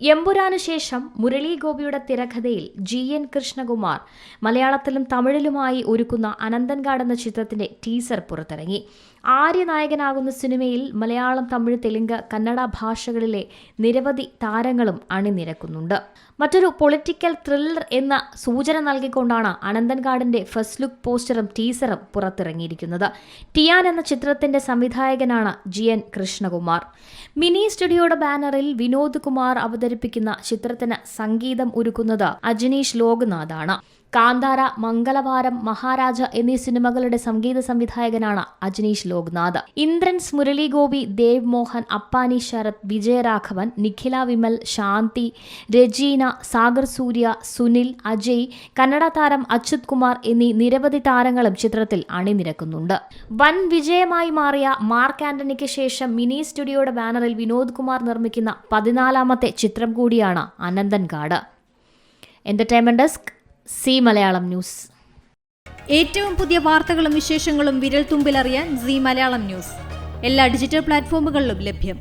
എമ്പുരാനു ശേഷം മുരളി ഗോപിയുടെ തിരക്കഥയിൽ GN കൃഷ്ണകുമാർ മലയാളത്തിലും തമിഴിലുമായി ഒരുക്കുന്ന അനന്തൻകാട് എന്ന ചിത്രത്തിന്റെ ടീസർ പുറത്തിറങ്ങി. ആര്യ നായകനാകുന്ന സിനിമയിൽ മലയാളം, തമിഴ്, തെലുങ്ക്, കന്നഡ ഭാഷകളിലെ നിരവധി താരങ്ങളും അണിനിരക്കുന്നുണ്ട്. മറ്റൊരു പൊളിറ്റിക്കൽ ത്രില്ലർ എന്ന സൂചന നൽകിക്കൊണ്ടാണ് അനന്തൻകാടിന്റെ ഫസ്റ്റ് ലുക്ക് പോസ്റ്ററും ടീസറും പുറത്തിറങ്ങിയിരിക്കുന്നത്. ടിയാൻ എന്ന ചിത്രത്തിന്റെ സംവിധായകനാണ് GN കൃഷ്ണകുമാർ. മിനി സ്റ്റുഡിയോയുടെ ബാനറിൽ വിനോദ് കുമാർ അവതരിപ്പിക്കുന്ന ചിത്രത്തിന് സംഗീതം ഒരുക്കുന്നത് അജനീഷ് ലോക്നാഥാണ്. കാന്താര, മംഗളവാരം, മഹാരാജ എന്നീ സിനിമകളുടെ സംഗീത സംവിധായകനാണ് അജനീഷ് ലോക്നാഥ്. ഇന്ദ്രൻസ്, മുരളി ഗോപി, ദേവ് മോഹൻ, അപ്പാനി ശരത്, വിജയരാഘവൻ, നിഖില വിമൽ, ശാന്തി, രജീന, സാഗർ സൂര്യ, സുനിൽ, അജയ്, കന്നഡ താരം അച്യുത് കുമാർ എന്നീ നിരവധി താരങ്ങളും ചിത്രത്തിൽ അണിനിരക്കുന്നുണ്ട്. വൻ വിജയമായി മാറിയ മാർക്ക് ആന്റണിക്ക് ശേഷം മിനി സ്റ്റുഡിയോയുടെ ബാനറിൽ വിനോദ് കുമാർ നിർമ്മിക്കുന്ന 14ാമത്തെ ചിത്രം കൂടിയാണ് Ananthankad. Entertainment desk, C Malayalam news. ഏറ്റവും പുതിയ വാർത്തകളും വിശേഷങ്ങളും വിരൽ തുമ്പിലറിയാൻ സി മലയാളം ന്യൂസ് എല്ലാ ഡിജിറ്റൽ പ്ലാറ്റ്ഫോമുകളിലും ലഭ്യം.